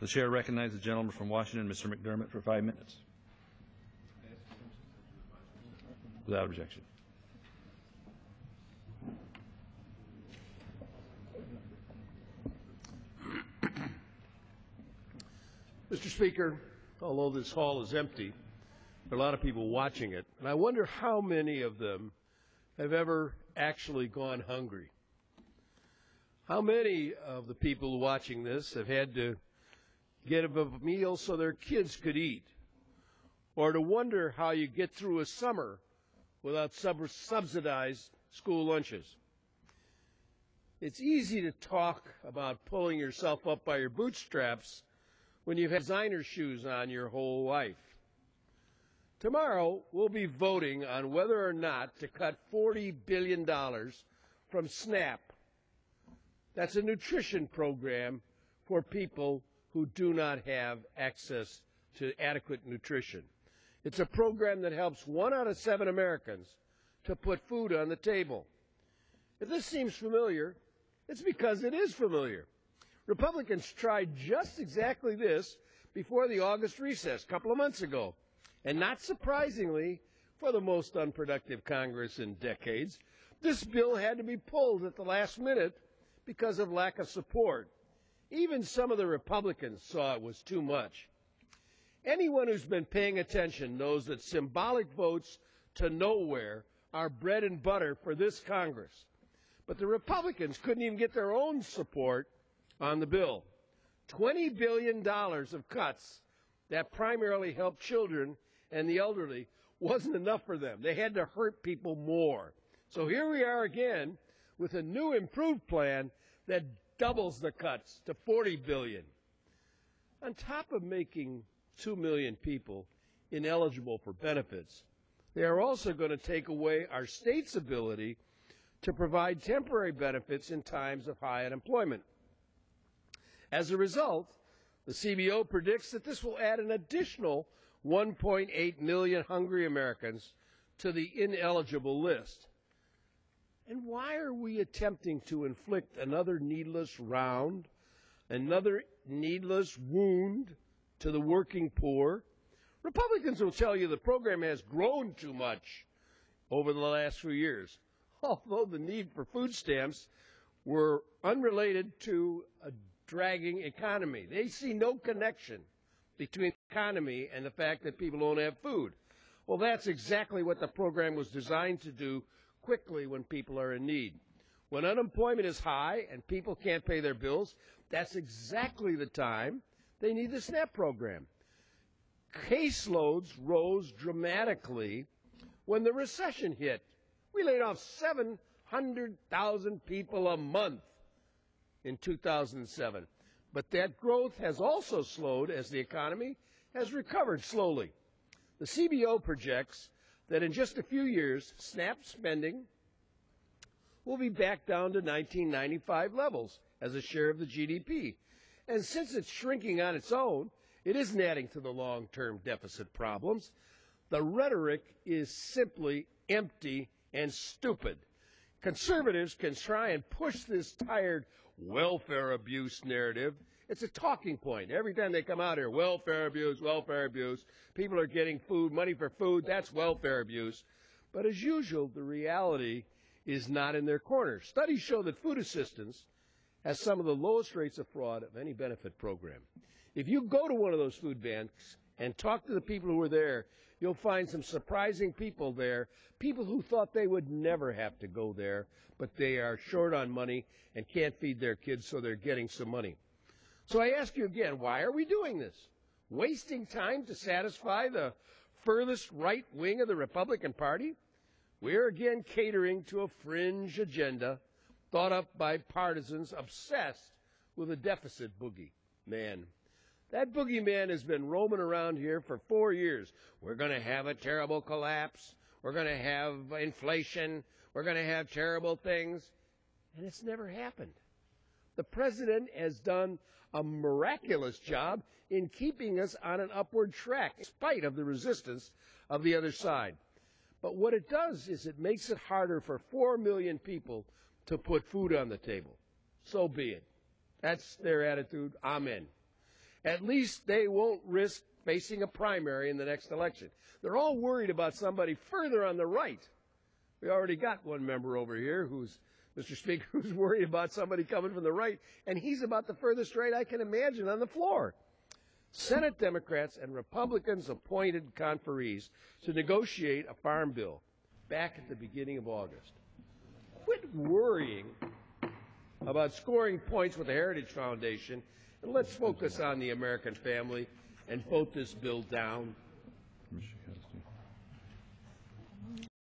The chair recognizes the gentleman from Washington, Mr. McDermott, for 5 minutes. Without objection. Mr. Speaker, although this hall is empty, there are a lot of people watching it, and I wonder how many of them have ever actually gone hungry. How many of the people watching this have had to get a meal so their kids could eat, or to wonder how you get through a summer without subsidized school lunches? It's easy to talk about pulling yourself up by your bootstraps when you've had designer shoes on your whole life. Tomorrow, we'll be voting on whether or not to cut $40 billion from SNAP. That's a nutrition program for people who do not have access to adequate nutrition. It's a program that helps 1 out of 7 Americans to put food on the table. If this seems familiar, it's because it is familiar. Republicans tried just exactly this before the August recess a couple of months ago. And not surprisingly, for the most unproductive Congress in decades, this bill had to be pulled at the last minute because of lack of support. Even some of the Republicans saw it was too much. Anyone who's been paying attention knows that symbolic votes to nowhere are bread and butter for this Congress. But the Republicans couldn't even get their own support on the bill. $20 billion of cuts that primarily help children and the elderly wasn't enough for them. They had to hurt people more. So here we are again with a new improved plan that doubles the cuts to $40 billion. On top of making 2 million people ineligible for benefits, they are also going to take away our state's ability to provide temporary benefits in times of high unemployment. As a result, the CBO predicts that this will add an additional 1.8 million hungry Americans to the ineligible list. And why are we attempting to inflict another needless round, another needless wound to the working poor? Republicans will tell you the program has grown too much over the last few years, although the need for food stamps were unrelated to a dragging economy. They see no connection between the economy and the fact that people don't have food. Well, that's exactly what the program was designed to do quickly when people are in need. When unemployment is high and people can't pay their bills, that's exactly the time they need the SNAP program. Caseloads rose dramatically when the recession hit. We laid off 700,000 people a month in 2007. But that growth has also slowed as the economy has recovered slowly. The CBO projects that in just a few years, SNAP spending will be back down to 1995 levels as a share of the GDP. And since it's shrinking on its own, it isn't adding to the long-term deficit problems. The rhetoric is simply empty and stupid. Conservatives can try and push this tired welfare abuse narrative. It's a talking point. Every time they come out here, welfare abuse, people are getting food, money for food, that's welfare abuse. But as usual, the reality is not in their corner. Studies show that food assistance has some of the lowest rates of fraud of any benefit program. If you go to one of those food banks and talk to the people who are there, you'll find some surprising people there, people who thought they would never have to go there, but they are short on money and can't feed their kids, so they're getting some money. So I ask you again, why are we doing this? Wasting time to satisfy the furthest right wing of the Republican Party? We're again catering to a fringe agenda thought up by partisans obsessed with a deficit boogeyman. That boogeyman has been roaming around here for 4 years. We're going to have a terrible collapse. We're going to have inflation. We're going to have terrible things. And it's never happened. The president has done a miraculous job in keeping us on an upward track, in spite of the resistance of the other side. But what it does is it makes it harder for 4 million people to put food on the table. So be it. That's their attitude. Amen. At least they won't risk facing a primary in the next election. They're all worried about somebody further on the right. We already got one member over here who's, Mr. Speaker, who's worried about somebody coming from the right, and he's about the furthest right I can imagine on the floor. Senate Democrats and Republicans appointed conferees to negotiate a farm bill back at the beginning of August. Quit worrying about scoring points with the Heritage Foundation, and let's focus on the American family and vote this bill down.